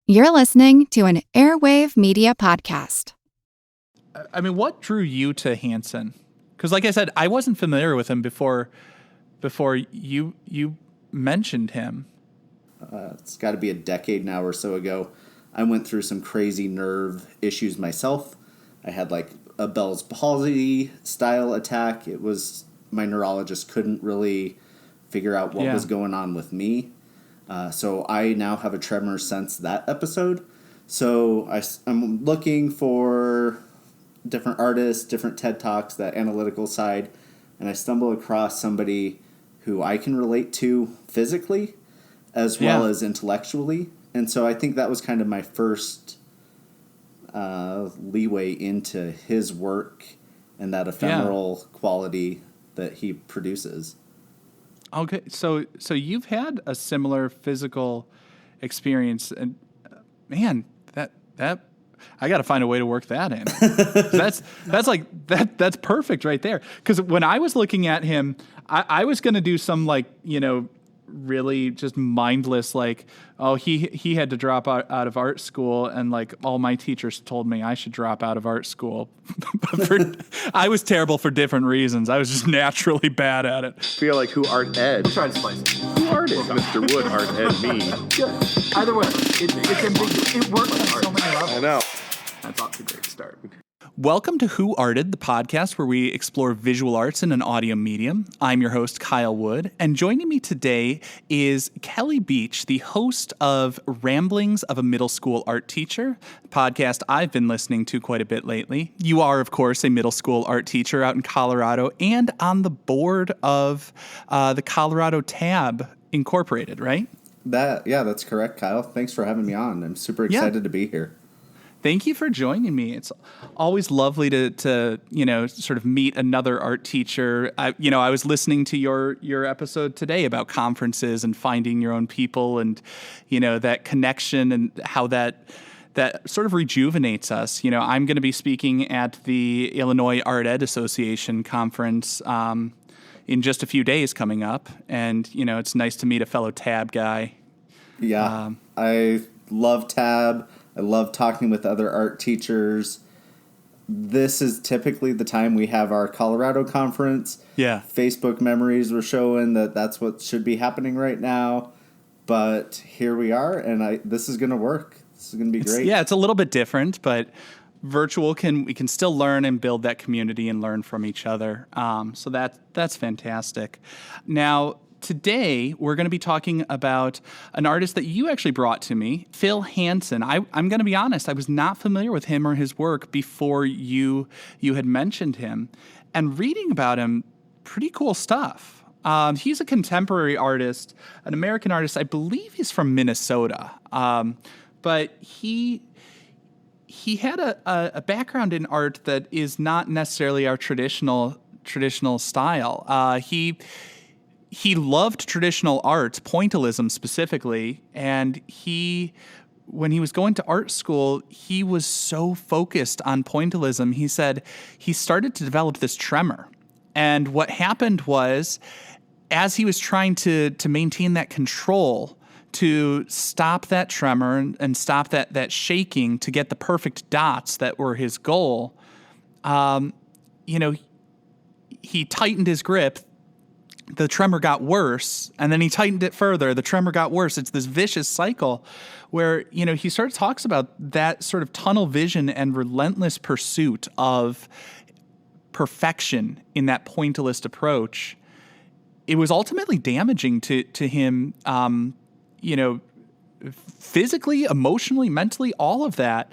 You're listening to an Airwave Media Podcast. I mean, what drew you to Hansen? Because, like I said, I wasn't familiar with him before you mentioned him. It's got to be a decade now or so ago. I went through some crazy nerve issues myself. I had like a Bell's palsy style attack. It was my neurologist couldn't really figure out what was going on with me. So I now have a tremor since that episode. So I'm looking for different artists, different TED Talks, that analytical side, and I stumble across somebody who I can relate to physically as well as intellectually. And so I think that was kind of my first leeway into his work and that ephemeral quality that he produces. Okay, so you've had a similar physical experience, and man, that I got to find a way to work that in. That's perfect right there. Because when I was looking at him, I was going to do some really just mindless he had to drop out of art school, and all my teachers told me I should drop out of art school. I was terrible for different reasons. I was just naturally bad at it. I feel like who art ed? Try to slice it. Who art ed? Mr. Wood art ed me. Yeah. Either way, it's ambiguous. It works on so many levels. I know. That's off to a great start. Welcome to Who Arted, the podcast where we explore visual arts in an audio medium. I'm your host, Kyle Wood, and joining me today is Kelly Beach, the host of Ramblings of a Middle School Art Teacher, a podcast I've been listening to quite a bit lately. You are, of course, a middle school art teacher out in Colorado and on the board of the Colorado Tab Incorporated, right? That's correct, Kyle. Thanks for having me on. I'm super excited to be here. Thank you for joining me. It's always lovely to sort of meet another art teacher. I was listening to your episode today about conferences and finding your own people, and that connection and how that sort of rejuvenates us. I'm going to be speaking at the Illinois Art Ed Association conference in just a few days coming up, and it's nice to meet a fellow Tab guy. Yeah, I love Tab. I love talking with other art teachers. This is typically the time we have our Colorado conference. Yeah. Facebook memories were showing that's what should be happening right now. But here we are, and this is going to work. This is going to be great. It's a little bit different, but virtual we can still learn and build that community and learn from each other. So that's fantastic. Now, today, we're going to be talking about an artist that you actually brought to me, Phil Hansen. I'm going to be honest, I was not familiar with him or his work before you had mentioned him. And reading about him, pretty cool stuff. He's a contemporary artist, an American artist. I believe he's from Minnesota. But he had a background in art that is not necessarily our traditional style. He loved traditional art, pointillism specifically, and when he was going to art school, he was so focused on pointillism, he said he started to develop this tremor. And what happened was, as he was trying to maintain that control, to stop that tremor and stop that shaking to get the perfect dots that were his goal, he tightened his grip. The tremor got worse, and then he tightened it further. The tremor got worse. It's this vicious cycle where, he sort of talks about that sort of tunnel vision and relentless pursuit of perfection in that pointillist approach. It was ultimately damaging to him, physically, emotionally, mentally, all of that,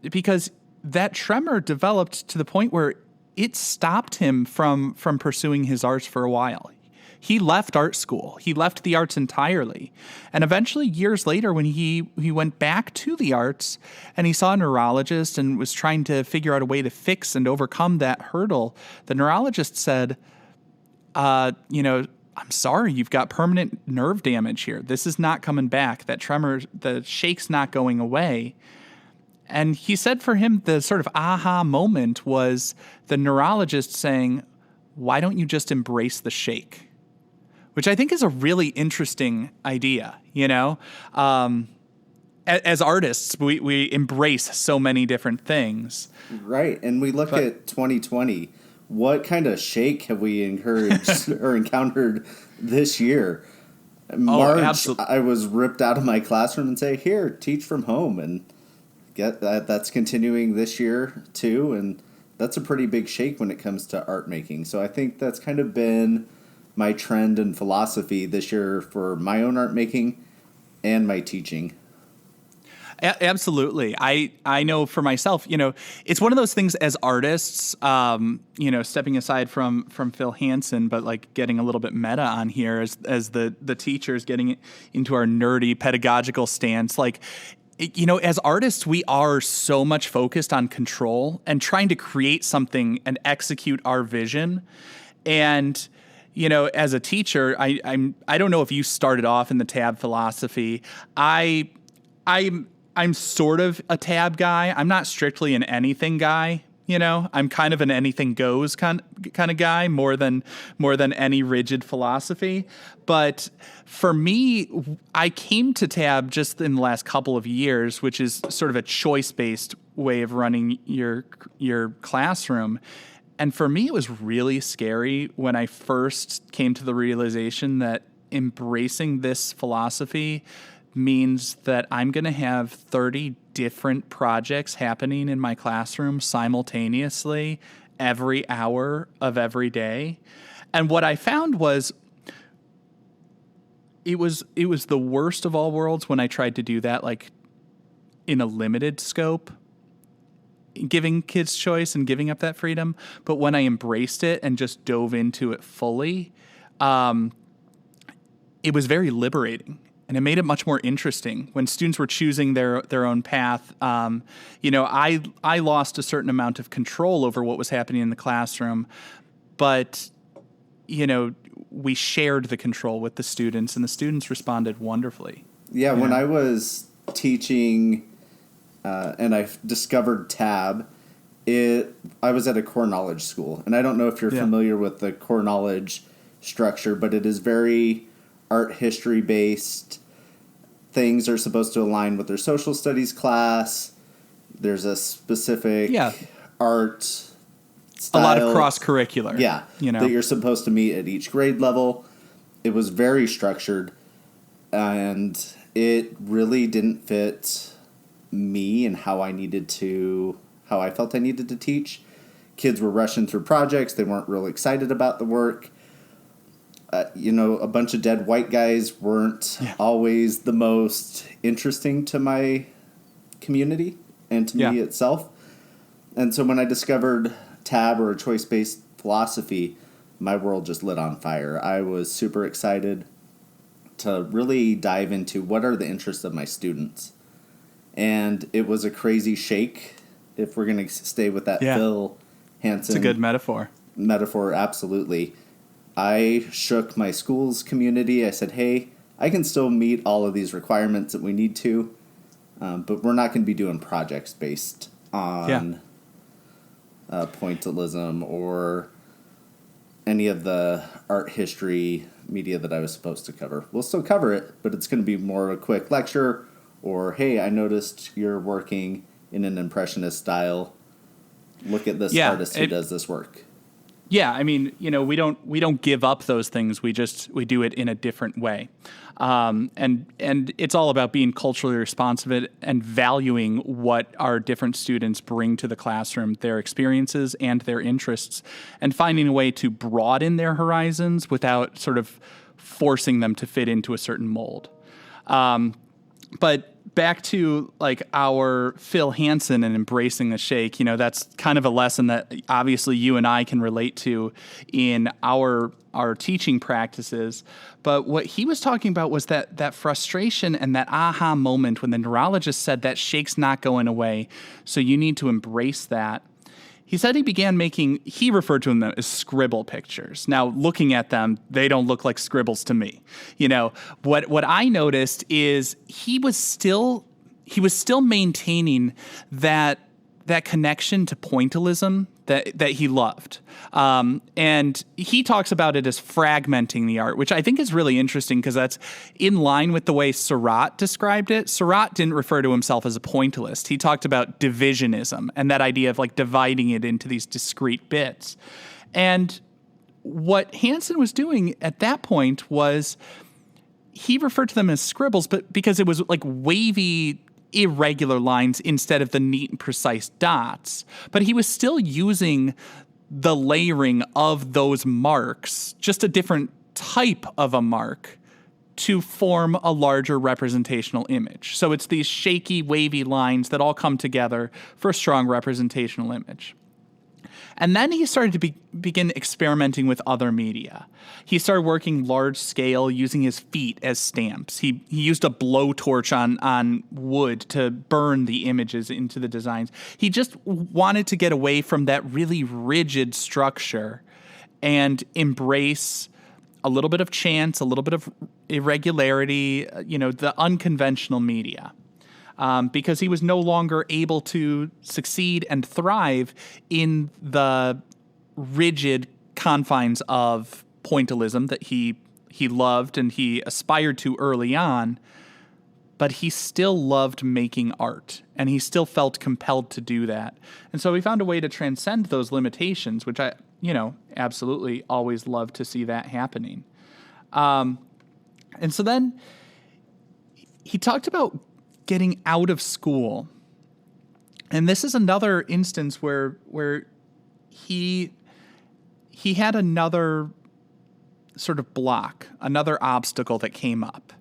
because that tremor developed to the point where it stopped him from pursuing his arts for a while. He left art school. He left the arts entirely. And eventually, years later, when he went back to the arts and he saw a neurologist and was trying to figure out a way to fix and overcome that hurdle, the neurologist said, I'm sorry, you've got permanent nerve damage here. This is not coming back. That tremor, the shake's not going away. And he said for him, the sort of aha moment was the neurologist saying, why don't you just embrace the shake? Which I think is a really interesting idea, And as artists, we embrace so many different things. Right. And we look at 2020. What kind of shake have we encouraged or encountered this year? March, absolutely. I was ripped out of my classroom and say, here, teach from home. And get that. That's continuing this year, too. And that's a pretty big shake when it comes to art making. So I think that's kind of been my trend and philosophy this year for my own art making and my teaching. Absolutely. I know for myself, it's one of those things as artists, stepping aside from Phil Hansen, but like getting a little bit meta on here as the teachers getting into our nerdy pedagogical stance. Like, as artists, we are so much focused on control and trying to create something and execute our vision. And, as a teacher, I don't know if you started off in the tab philosophy. I'm sort of a tab guy. I'm not strictly an anything guy. I'm kind of an anything goes kind of guy more than any rigid philosophy. But for me, I came to tab just in the last couple of years, which is sort of a choice-based way of running your classroom. And for me, it was really scary when I first came to the realization that embracing this philosophy means that I'm going to have 30 different projects happening in my classroom simultaneously every hour of every day. And what I found was it was the worst of all worlds when I tried to do that, like in a limited scope, giving kids choice and giving up that freedom. But when I embraced it and just dove into it fully, it was very liberating. And it made it much more interesting when students were choosing their own path. I lost a certain amount of control over what was happening in the classroom, but we shared the control with the students, and the students responded wonderfully. Yeah, when I was teaching, and I discovered tab, I was at a core knowledge school, and I don't know if you're familiar with the core knowledge structure, but it is very art history based. Things are supposed to align with their social studies class. There's a specific art style. A lot of cross-curricular. That you're supposed to meet at each grade level. It was very structured, and it really didn't fit me and how I felt I needed to teach. Kids were rushing through projects. They weren't really excited about the work. A bunch of dead white guys weren't always the most interesting to my community and to me itself. And so when I discovered tab or a choice-based philosophy, my world just lit on fire. I was super excited to really dive into what are the interests of my students. And it was a crazy shake, if we're going to stay with that Phil Hansen. It's a good metaphor. Absolutely. I shook my school's community. I said, hey, I can still meet all of these requirements that we need to, but we're not going to be doing projects based on pointillism or any of the art history media that I was supposed to cover. We'll still cover it, but it's going to be more of a quick lecture or, hey, I noticed you're working in an impressionist style. Look at this artist who does this work. Yeah, I mean, we don't give up those things. We do it in a different way, and it's all about being culturally responsive and valuing what our different students bring to the classroom, their experiences and their interests, and finding a way to broaden their horizons without sort of forcing them to fit into a certain mold. But back to like our Phil Hansen and embracing the shake, that's kind of a lesson that obviously you and I can relate to in our teaching practices. But what he was talking about was that frustration and that aha moment when the neurologist said that shake's not going away, so you need to embrace that. He said he referred to them as scribble pictures. Now, looking at them, they don't look like scribbles to me. What I noticed is he was still maintaining that connection to pointillism that he loved. And he talks about it as fragmenting the art, which I think is really interesting because that's in line with the way Seurat described it. Seurat didn't refer to himself as a pointillist. He talked about divisionism and that idea of like dividing it into these discrete bits. And what Hansen was doing at that point was he referred to them as scribbles, but because it was like wavy, irregular lines instead of the neat and precise dots. But he was still using the layering of those marks, just a different type of a mark, to form a larger representational image. So it's these shaky, wavy lines that all come together for a strong representational image. And then he started to begin experimenting with other media. He started working large scale using his feet as stamps. He used a blowtorch on wood to burn the images into the designs. He just wanted to get away from that really rigid structure and embrace a little bit of chance, a little bit of irregularity, the unconventional media. Because he was no longer able to succeed and thrive in the rigid confines of pointillism that he loved and he aspired to early on, but he still loved making art, and he still felt compelled to do that. And so he found a way to transcend those limitations, which I, absolutely always love to see that happening. And so then he talked about getting out of school. And this is another instance where he had another sort of block, another obstacle that came up.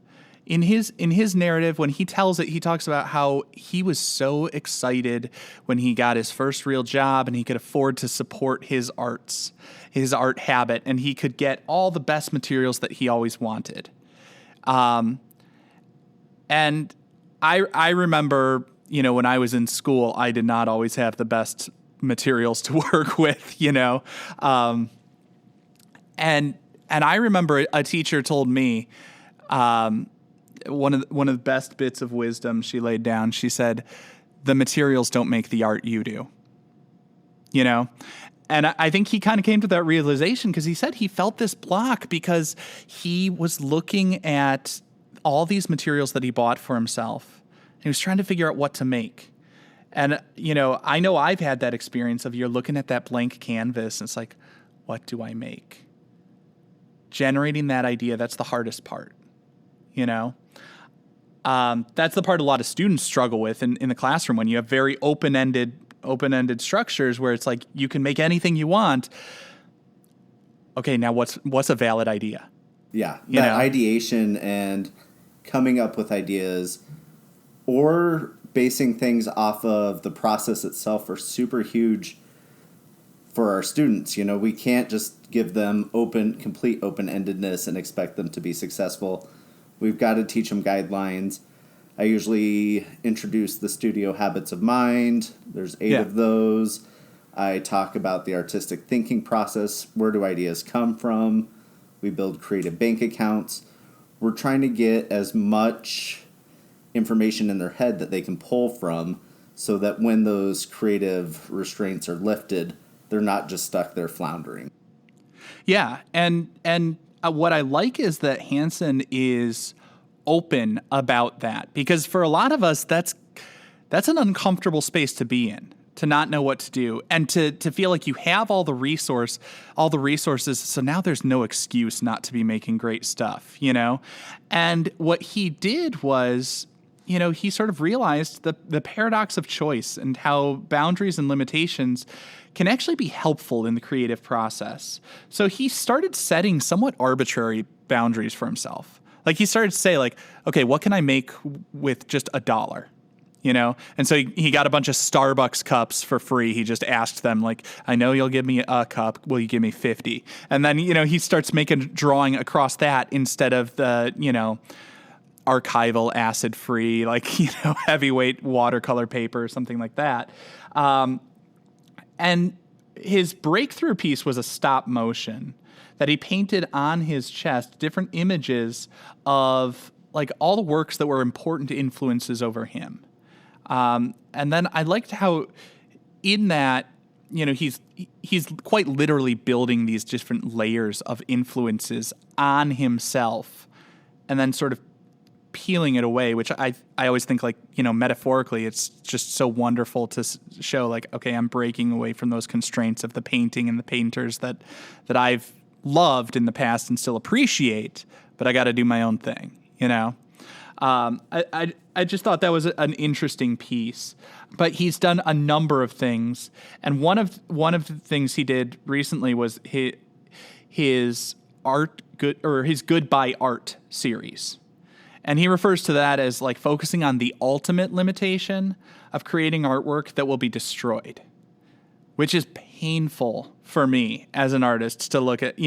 In his narrative, when he tells it, he talks about how he was so excited when he got his first real job and he could afford to support his art habit, and he could get all the best materials that he always wanted. And I remember, when I was in school, I did not always have the best materials to work with, And I remember a teacher told me, one of the best bits of wisdom she laid down. She said, "The materials don't make the art, you do." And I think he kind of came to that realization because he said he felt this block because he was looking at all these materials that he bought for himself. He was trying to figure out what to make. And, I know I've had that experience of you're looking at that blank canvas and it's like, what do I make? Generating that idea, that's the hardest part, That's the part a lot of students struggle with in the classroom when you have very open-ended structures where it's like you can make anything you want. Okay, now what's a valid idea? Yeah, that ideation and coming up with ideas or basing things off of the process itself are super huge for our students. We can't just give them complete open-endedness and expect them to be successful. We've got to teach them guidelines. I usually introduce the studio habits of mind. There's 8 of those. I talk about the artistic thinking process. Where do ideas come from? We build creative bank accounts. We're trying to get as much information in their head that they can pull from so that when those creative restraints are lifted, they're not just stuck there floundering. Yeah, and what I like is that Hansen is open about that, because for a lot of us, that's an uncomfortable space to be in, to not know what to do, and to feel like you have all the resources, so now there's no excuse not to be making great stuff, And what he did was, he sort of realized the paradox of choice and how boundaries and limitations can actually be helpful in the creative process. So he started setting somewhat arbitrary boundaries for himself. Like he started to say, okay, what can I make with just $1? And so he got a bunch of Starbucks cups for free. He just asked them, I know you'll give me a cup. Will you give me 50? And then, he starts drawing across that instead of the, archival acid-free, heavyweight watercolor paper or something like that. And his breakthrough piece was a stop motion that he painted on his chest, different images of all the works that were important influences over him. And then I liked how in that he's quite literally building these different layers of influences on himself, and then sort of peeling it away, which I always think, like, metaphorically, it's just so wonderful to show, like, okay, I'm breaking away from those constraints of the painting and the painters that I've loved in the past and still appreciate, but I got to do my own thing, I just thought that was an interesting piece. But he's done a number of things, and one of the things he did recently was his Goodbye Art series. And he refers to that as, like, focusing on the ultimate limitation of creating artwork that will be destroyed, which is painful for me as an artist to look at,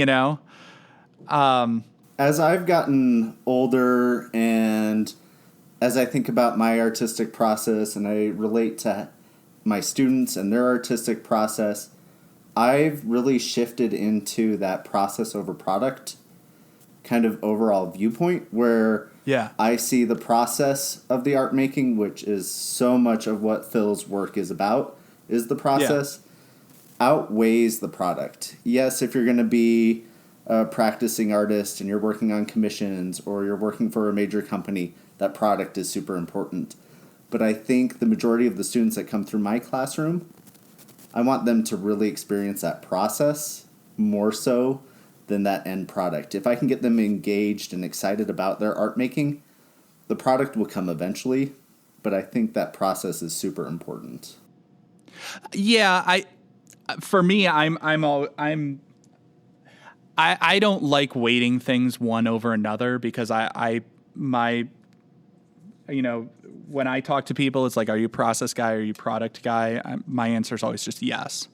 As I've gotten older and as I think about my artistic process and I relate to my students and their artistic process, I've really shifted into that process over product kind of overall viewpoint where I see the process of the art making, which is so much of what Phil's work is about, is the process, outweighs the product. Yes, if you're going to be a practicing artist and you're working on commissions or you're working for a major company, that product is super important. But I think the majority of the students that come through my classroom, I want them to really experience that process more so than that end product. If I can get them engaged and excited about their art making, the product will come eventually, but I think that process is super important. Yeah, I don't like weighting things one over another, because when I talk to people, it's like, are you a process guy? Are you a product guy? My answer is always just yes.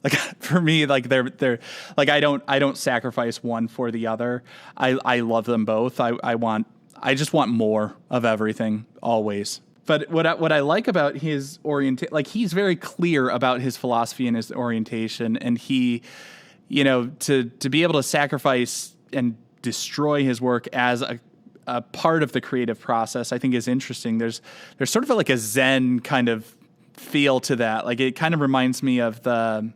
Like, for me, like, they're like, I don't sacrifice one for the other. I love them both. I just want more of everything always. But what I like about his like, he's very clear about his philosophy and his orientation, and he, to be able to sacrifice and destroy his work as a part of the creative process, I think is interesting. There's sort of like a Zen kind of feel to that. Like, it kind of reminds me of the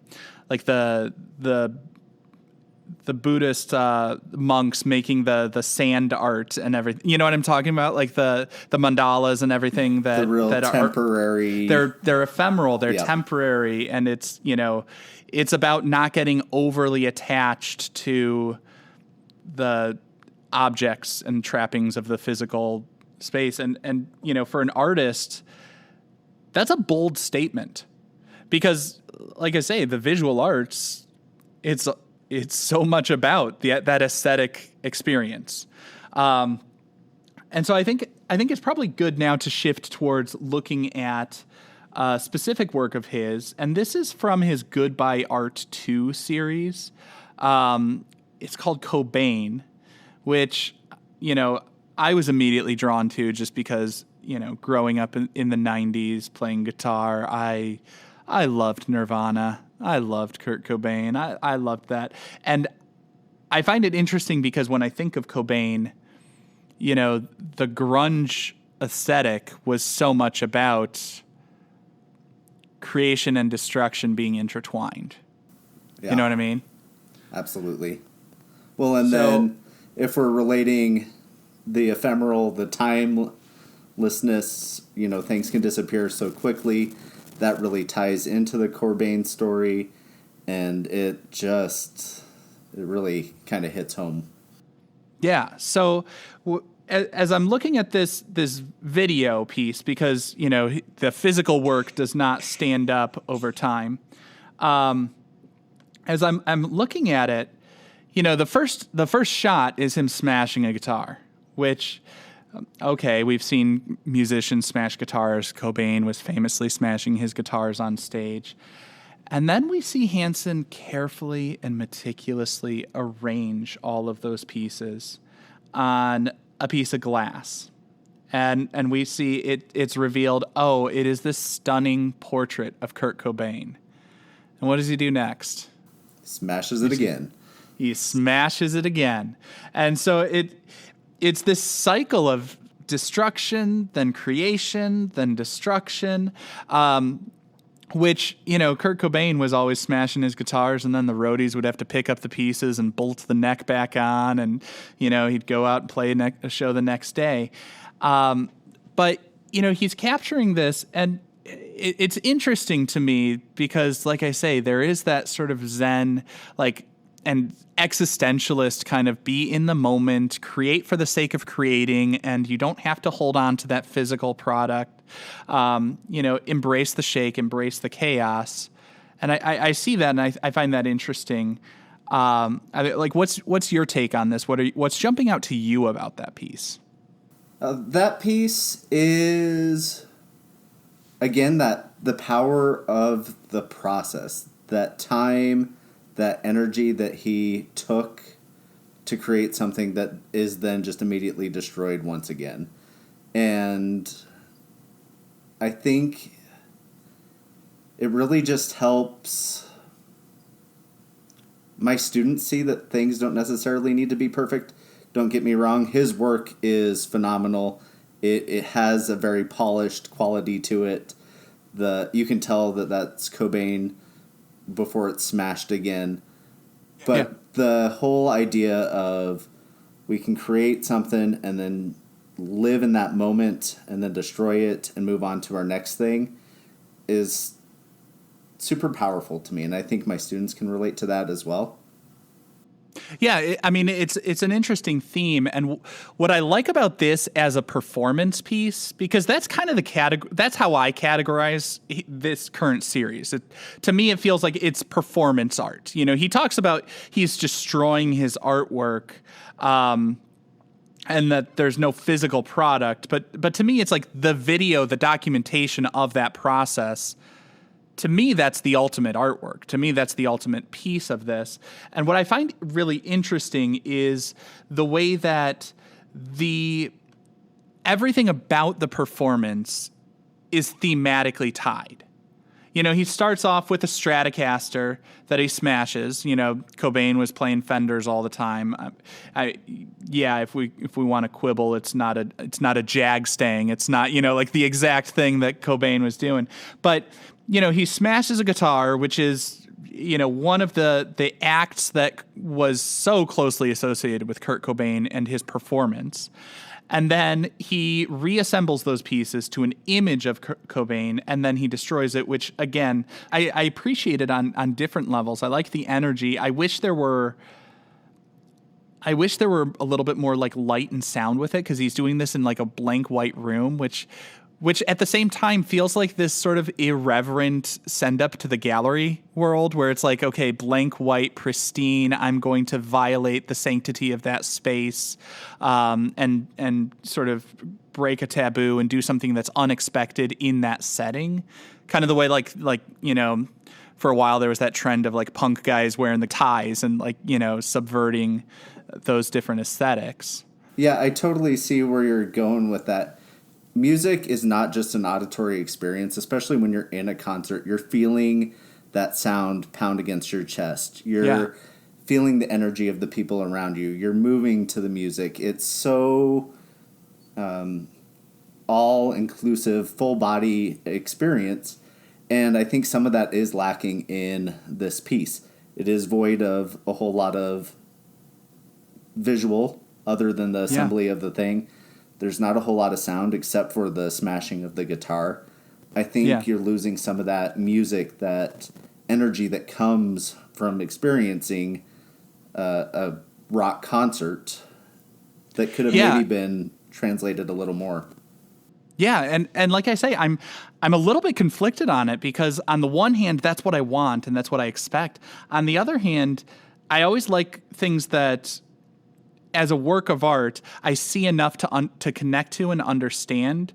Buddhist monks making the sand art and everything. You know what I'm talking about? Like the mandalas and everything that the real that temporary. They're ephemeral. They're temporary, and it's it's about not getting overly attached to the objects and trappings of the physical space. And for an artist, that's a bold statement, because, like I say, the visual arts, it's so much about that aesthetic experience. And so I think it's probably good now to shift towards looking at a specific work of his, and this is from his Goodbye Art 2 series. It's called Cobain, which, I was immediately drawn to just because, growing up in the 90s playing guitar, I loved Nirvana. I loved Kurt Cobain. I loved that. And I find it interesting because when I think of Cobain, the grunge aesthetic was so much about creation and destruction being intertwined. Yeah. You know what I mean? Absolutely. Well, and then if we're relating the ephemeral, the timelessness, things can disappear so quickly. That really ties into the Cobain story, and it really kind of hits home. Yeah. So as I'm looking at this video piece, because the physical work does not stand up over time, as I'm looking at it, the first shot is him smashing a guitar, which, okay, we've seen musicians smash guitars. Cobain was famously smashing his guitars on stage. And then we see Hansen carefully and meticulously arrange all of those pieces on a piece of glass. And we see it's revealed, it is this stunning portrait of Kurt Cobain. And what does he do next? Smashes it again. He smashes it again. And so it's this cycle of destruction, then creation, then destruction. which, Kurt Cobain was always smashing his guitars, and then the roadies would have to pick up the pieces and bolt the neck back on, and, he'd go out and play a show the next day. But, he's capturing this, and it's interesting to me because, like I say, there is that sort of Zen, and existentialist kind of be in the moment, create for the sake of creating, and you don't have to hold on to that physical product. Embrace the shake, embrace the chaos. And I see that, and I find that interesting. What's your take on this? What's jumping out to you about that piece? That piece is, again, that the power of the process, that time, that energy that he took to create something that is then just immediately destroyed once again. And I think it really just helps my students see that things don't necessarily need to be perfect. Don't get me wrong, his work is phenomenal. It has a very polished quality to it. You can tell that that's Cobain before it's smashed again. But the whole idea of we can create something and then live in that moment and then destroy it and move on to our next thing is super powerful to me. And I think my students can relate to that as well. Yeah, it's an interesting theme, and what I like about this as a performance piece, because that's kind of that's how I categorize this current series. To me, it feels like it's performance art. He talks about he's destroying his artwork, and that there's no physical product, but to me, it's like the video, the documentation of that process. To me, that's the ultimate artwork. To me, that's the ultimate piece of this. And what I find really interesting is the way that everything about the performance is thematically tied. He starts off with a Stratocaster that he smashes. Cobain was playing Fenders all the time. If we want to quibble, it's not a Jag Stang. It's not, like the exact thing that Cobain was doing. But he smashes a guitar, which is, one of the acts that was so closely associated with Kurt Cobain and his performance. And then he reassembles those pieces to an image of Cobain, and then he destroys it, which, again, I appreciate it on different levels. I like the energy. I wish there were a little bit more like light and sound with it, because he's doing this in like a blank white room, which at the same time feels like this sort of irreverent send up to the gallery world where it's like, okay, blank white, pristine, I'm going to violate the sanctity of that space, and sort of break a taboo and do something that's unexpected in that setting. Kind of the way for a while there was that trend of like punk guys wearing the ties and subverting those different aesthetics. Yeah, I totally see where you're going with that. Music is not just an auditory experience, especially when you're in a concert. You're feeling that sound pound against your chest. You're feeling the energy of the people around you. You're moving to the music. It's so all-inclusive, full-body experience. And I think some of that is lacking in this piece. It is void of a whole lot of visual other than the assembly of the thing. There's not a whole lot of sound except for the smashing of the guitar. I think you're losing some of that music, that energy that comes from experiencing a rock concert that could have maybe been translated a little more. Yeah, and like I say, I'm a little bit conflicted on it, because on the one hand, that's what I want and that's what I expect. On the other hand, I always like things that, as a work of art, I see enough to connect to and understand,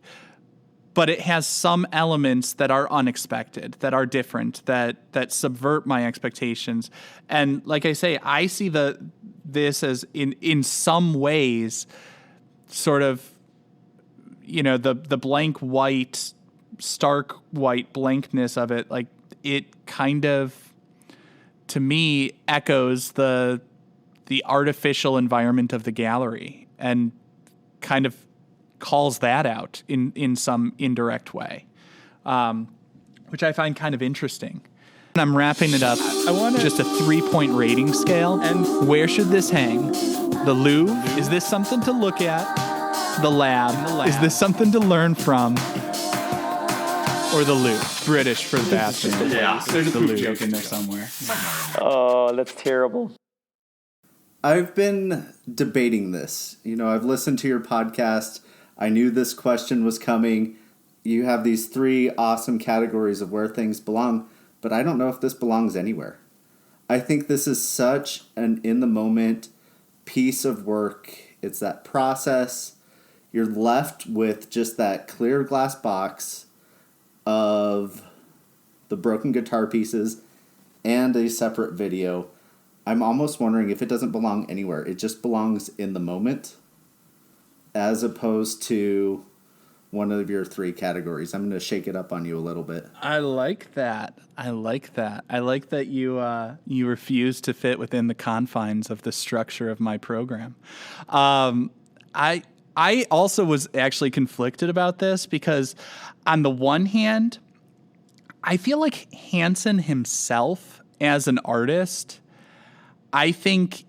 but it has some elements that are unexpected, that are different, that subvert my expectations. And like I say, I see this as in some ways sort of, the blank white, stark white blankness of it, like it kind of, to me, echoes the artificial environment of the gallery and kind of calls that out in some indirect way. which I find kind of interesting. And I'm wrapping it up. I want just a 3-point rating scale. And where should this hang? The Louvre? Is this something to look at? The lab? Is this something to learn from? Or the Louvre? British for the bathroom. Yeah. There's a Louvre joke in there somewhere. Oh, that's terrible. I've been debating this. I've listened to your podcast. I knew this question was coming. You have these 3 awesome categories of where things belong, but I don't know if this belongs anywhere. I think this is such an in-the-moment piece of work. It's that process. You're left with just that clear glass box of the broken guitar pieces and a separate video. I'm almost wondering if it doesn't belong anywhere. It just belongs in the moment as opposed to one of your 3 categories. I'm going to shake it up on you a little bit. I like that. I like that you refuse to fit within the confines of the structure of my program. I also was actually conflicted about this because on the one hand, I feel like Hansen himself as an artist, I think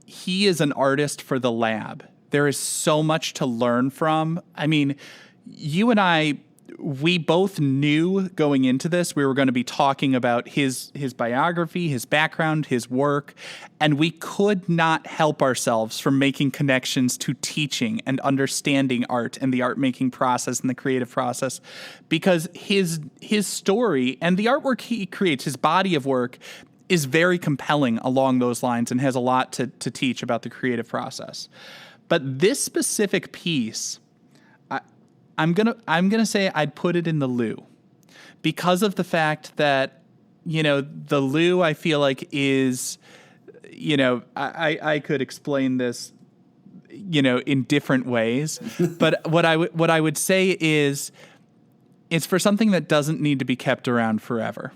he is an artist for the lab. There is so much to learn from. I mean, you and I, we both knew going into this we were going to be talking about his biography, his background, his work, and we could not help ourselves from making connections to teaching and understanding art and the art-making process and the creative process because his story and the artwork he creates, his body of work, is very compelling along those lines and has a lot to teach about the creative process. But this specific piece, I'm gonna say I'd put it in the Lou, because of the fact that the Lou I feel like is I could explain this in different ways, but what I would say is it's for something that doesn't need to be kept around forever.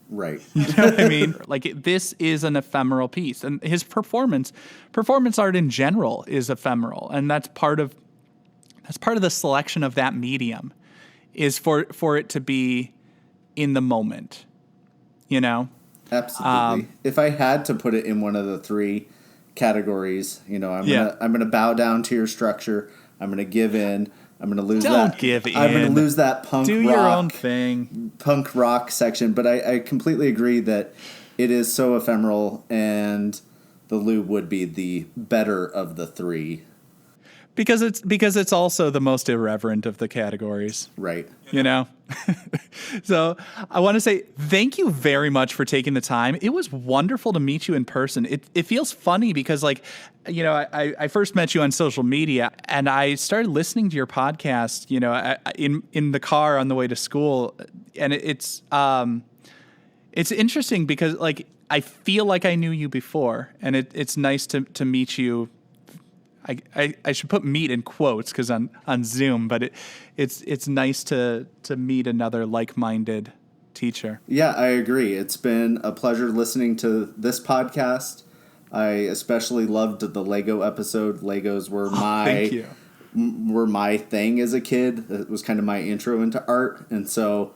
Right. You know what I mean? Like this is an ephemeral piece, and his performance art in general is ephemeral, and that's part of the selection of that medium, is for it to be in the moment. Absolutely. If I had to put it in one of the 3 categories, I'm gonna bow down to your structure. I'm gonna give in. I'm gonna lose that. Don't give in. I'm gonna lose that punk Do rock. your own thing. Punk rock section, but I completely agree that it is so ephemeral, and the Lou would be the better of the 3. Because it's also the most irreverent of the categories. Right. So I want to say thank you very much for taking the time. It was wonderful to meet you in person. It feels funny because I first met you on social media and I started listening to your podcast, in the car on the way to school. And it's interesting because I feel like I knew you before, and it's nice to meet you. I should put meet in quotes because on Zoom, but it's nice to meet another like-minded teacher. Yeah, I agree. It's been a pleasure listening to this podcast. I especially loved the Lego episode. Legos were my thing as a kid. It was kind of my intro into art, and so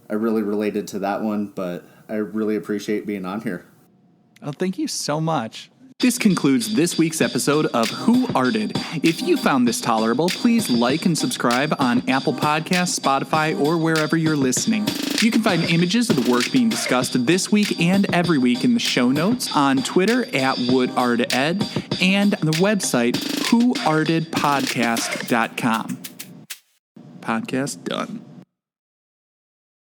I really related to that one, but I really appreciate being on here. Oh, thank you so much. This concludes this week's episode of Who Arted. If you found this tolerable, please like and subscribe on Apple Podcasts, Spotify, or wherever you're listening. You can find images of the work being discussed this week and every week in the show notes, on Twitter at WoodArtEd, and on the website whoartedpodcast.com. Podcast done.